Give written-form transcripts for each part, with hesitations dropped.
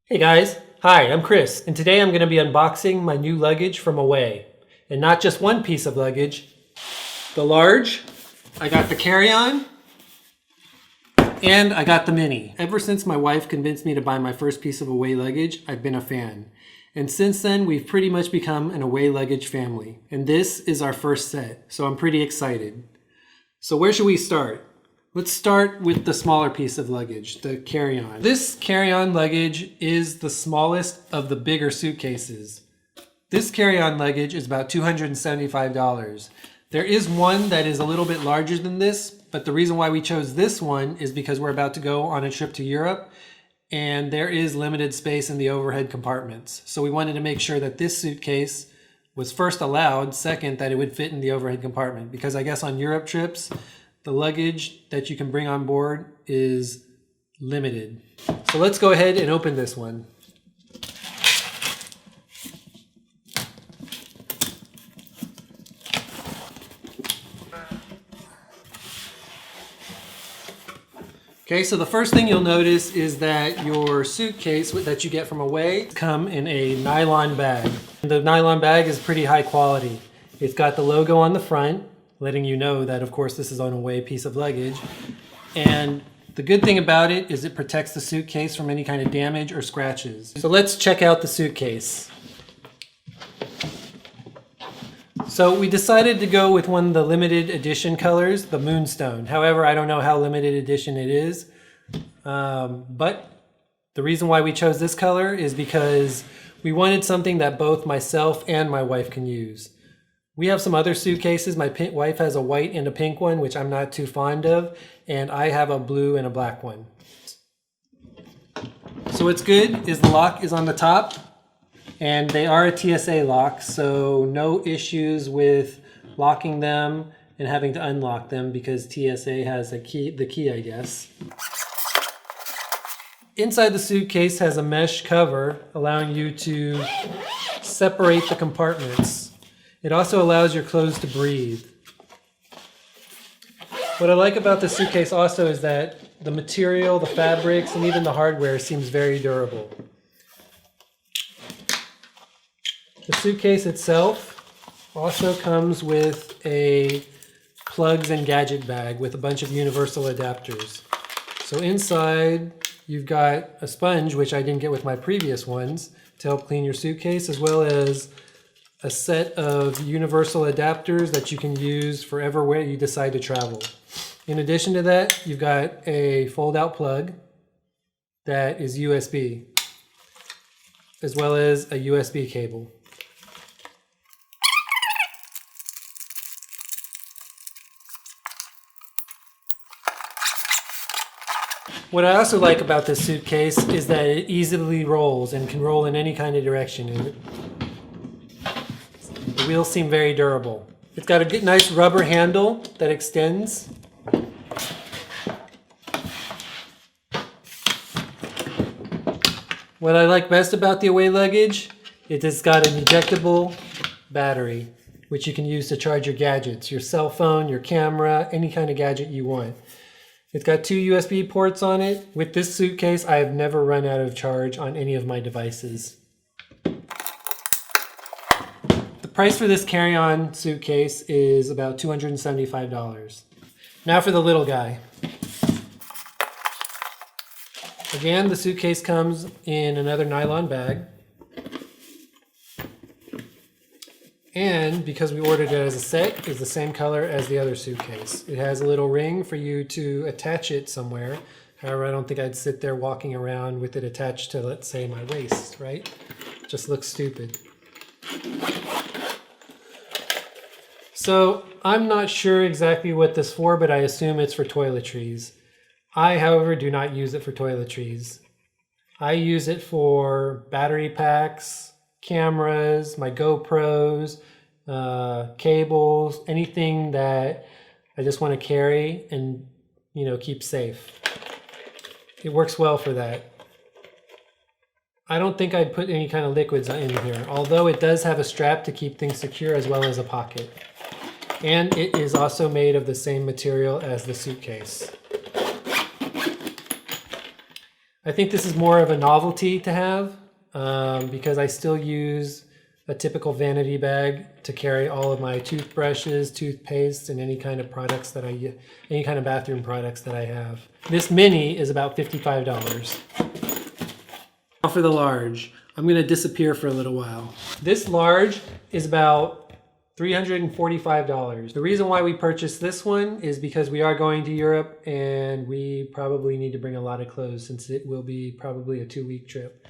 Hey guys, hi, I'm Chris, and today I'm going to be unboxing my new luggage from Away. And not just one piece of luggage, the large, I got the carry-on, and I got the mini. Ever since my wife convinced me to buy my first piece of Away luggage, I've been a fan. And since then, we've pretty much become an Away luggage family. And this is our first set, so I'm pretty excited. So where should we start? Let's start with the smaller piece of luggage, the carry-on. This carry-on luggage is the smallest of the bigger suitcases. This carry-on luggage is about $275. There is one that is a little bit larger than this, but the reason why we chose this one is because we're about to go on a trip to Europe and there is limited space in the overhead compartments. So we wanted to make sure that this suitcase was first allowed, second, that it would fit in the overhead compartment, because I guess on Europe trips, the luggage that you can bring on board is limited. So let's go ahead and open this one. Okay, so the first thing you'll notice is that your suitcase that you get from Away come in a nylon bag. The nylon bag is pretty high quality. It's got the logo on the front, letting you know that, of course, this is an Away piece of luggage. And the good thing about it is it protects the suitcase from any kind of damage or scratches. So let's check out the suitcase. So we decided to go with one of the limited edition colors, the Moonstone. However, I don't know how limited edition it is. But the reason why we chose this color is because we wanted something that both myself and my wife can use. We have some other suitcases. My wife has a white and a pink one, which I'm not too fond of, and I have a blue and a black one. So what's good is the lock is on the top, and they are a TSA lock, so no issues with locking them and having to unlock them because TSA has the key, I guess. Inside the suitcase has a mesh cover allowing you to separate the compartments. It also allows your clothes to breathe. What I like about the suitcase also is that the material, the fabrics, and even the hardware seems very durable. The suitcase itself also comes with a plugs and gadget bag with a bunch of universal adapters. So inside you've got a sponge, which I didn't get with my previous ones, to help clean your suitcase, as well as a set of universal adapters that you can use for everywhere you decide to travel. In addition to that, you've got a fold-out plug that is USB, as well as a USB cable. What I also like about this suitcase is that it easily rolls and can roll in any kind of direction. The wheels seem very durable. It's got a nice rubber handle that extends. What I like best about the Away luggage is it's got an ejectable battery, which you can use to charge your gadgets, your cell phone, your camera, any kind of gadget you want. It's got 2 USB ports on it. With this suitcase, I have never run out of charge on any of my devices. The price for this carry-on suitcase is about $275. Now for the little guy. Again, the suitcase comes in another nylon bag. And because we ordered it as a set, it's the same color as the other suitcase. It has a little ring for you to attach it somewhere. However, I don't think I'd sit there walking around with it attached to, let's say, my waist, right? Just looks stupid. So I'm not sure exactly what this is for, but I assume it's for toiletries. I, however, do not use it for toiletries. I use it for battery packs, cameras, my GoPros, cables, anything that I just want to carry and, keep safe. It works well for that. I don't think I'd put any kind of liquids in here, although it does have a strap to keep things secure as well as a pocket. And it is also made of the same material as the suitcase. I think this is more of a novelty to have because I still use a typical vanity bag to carry all of my toothbrushes, toothpaste, and any kind of products that any kind of bathroom products that I have. This mini is about $55. Now for the large. I'm gonna disappear for a little while. This large is about $345. The reason why we purchased this one is because we are going to Europe and we probably need to bring a lot of clothes since it will be probably a 2-week trip.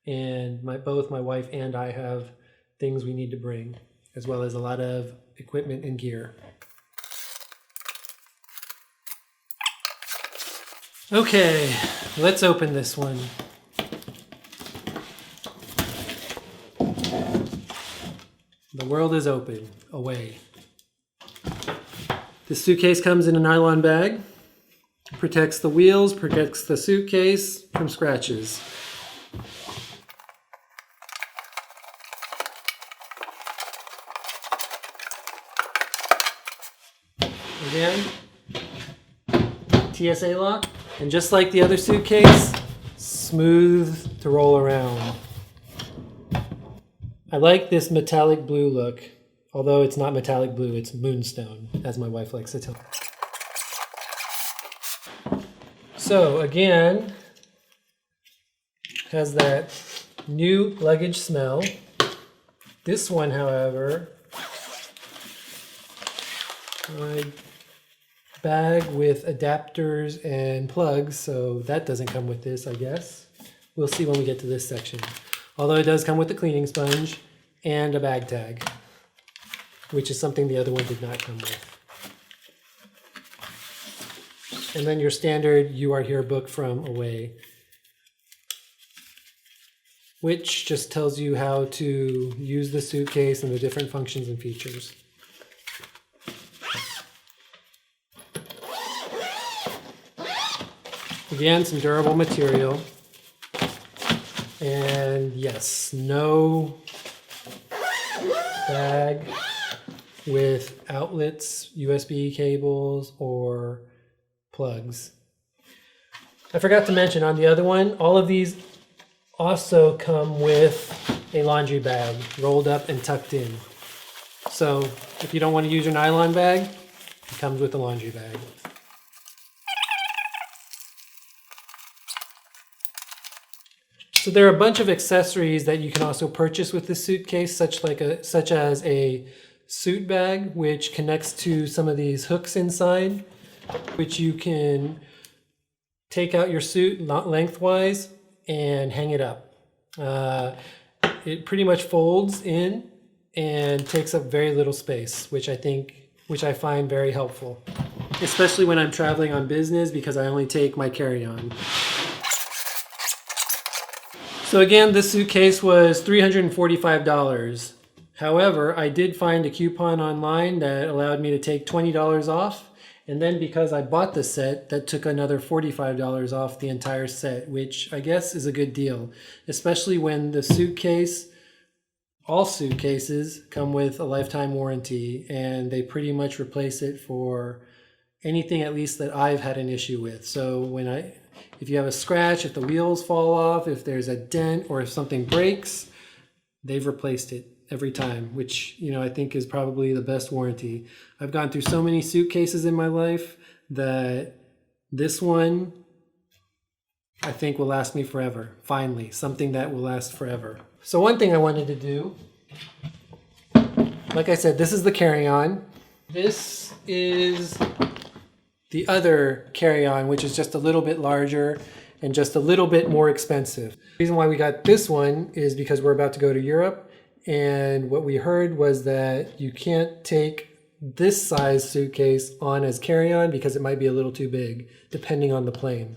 And both my wife and I have things we need to bring, as well as a lot of equipment and gear. Okay, let's open this one. The world is open. Away. This suitcase comes in a nylon bag. Protects the wheels, protects the suitcase from scratches. Again, TSA lock. And just like the other suitcase, smooth to roll around. I like this metallic blue look, although it's not metallic blue, it's Moonstone, as my wife likes to tell me. So again, has that new luggage smell. This one, however, my bag with adapters and plugs, so that doesn't come with this, I guess. We'll see when we get to this section. Although it does come with a cleaning sponge and a bag tag, which is something the other one did not come with. And then your standard You Are Here book from Away, which just tells you how to use the suitcase and the different functions and features. Again, some durable material. And yes, no bag with outlets, USB cables, or plugs. I forgot to mention on the other one, all of these also come with a laundry bag rolled up and tucked in. So if you don't want to use your nylon bag, it comes with a laundry bag. So there are a bunch of accessories that you can also purchase with this suitcase, such as a suit bag, which connects to some of these hooks inside, which you can take out your suit lengthwise and hang it up. It pretty much folds in and takes up very little space, which I find very helpful, especially when I'm traveling on business because I only take my carry-on. So again, this suitcase was $345. However, I did find a coupon online that allowed me to take $20 off. And then because I bought the set, that took another $45 off the entire set, which I guess is a good deal, especially when the suitcase, all suitcases come with a lifetime warranty and they pretty much replace it for anything at least that I've had an issue with. So if you have a scratch, if the wheels fall off, if there's a dent, or if something breaks, they've replaced it every time, which, I think is probably the best warranty. I've gone through so many suitcases in my life that this one, I think, will last me forever. Finally, something that will last forever. So one thing I wanted to do, like I said, this is the carry-on. This is the other carry-on, which is just a little bit larger and just a little bit more expensive. The reason why we got this one is because we're about to go to Europe, and what we heard was that you can't take this size suitcase on as carry-on because it might be a little too big, depending on the plane.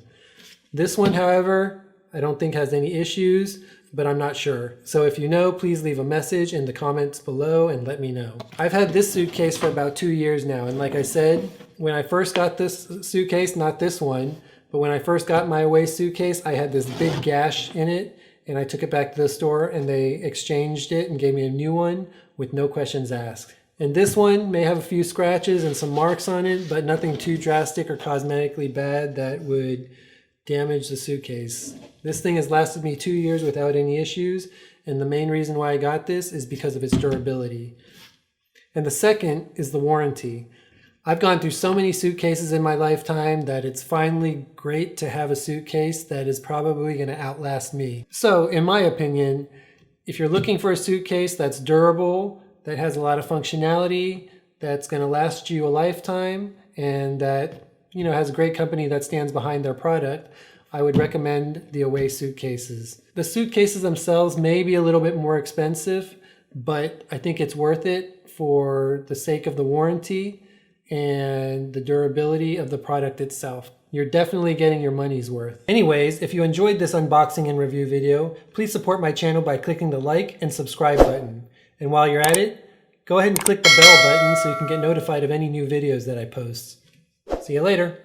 This one, however, I don't think has any issues, but I'm not sure. So if you know, please leave a message in the comments below and let me know. I've had this suitcase for about 2 years now, and like I said, when I first got this suitcase, not this one, but when I first got my Away suitcase, I had this big gash in it, and I took it back to the store and they exchanged it and gave me a new one with no questions asked. And this one may have a few scratches and some marks on it, but nothing too drastic or cosmetically bad that would damage the suitcase. This thing has lasted me 2 years without any issues, and the main reason why I got this is because of its durability. And the second is the warranty. I've gone through so many suitcases in my lifetime that it's finally great to have a suitcase that is probably going to outlast me. So, in my opinion, if you're looking for a suitcase that's durable, that has a lot of functionality, that's going to last you a lifetime, and that has a great company that stands behind their product, I would recommend the Away suitcases. The suitcases themselves may be a little bit more expensive, but I think it's worth it for the sake of the warranty and the durability of the product itself. You're definitely getting your money's worth. Anyways, if you enjoyed this unboxing and review video, please support my channel by clicking the like and subscribe button. And while you're at it, go ahead and click the bell button so you can get notified of any new videos that I post. See you later.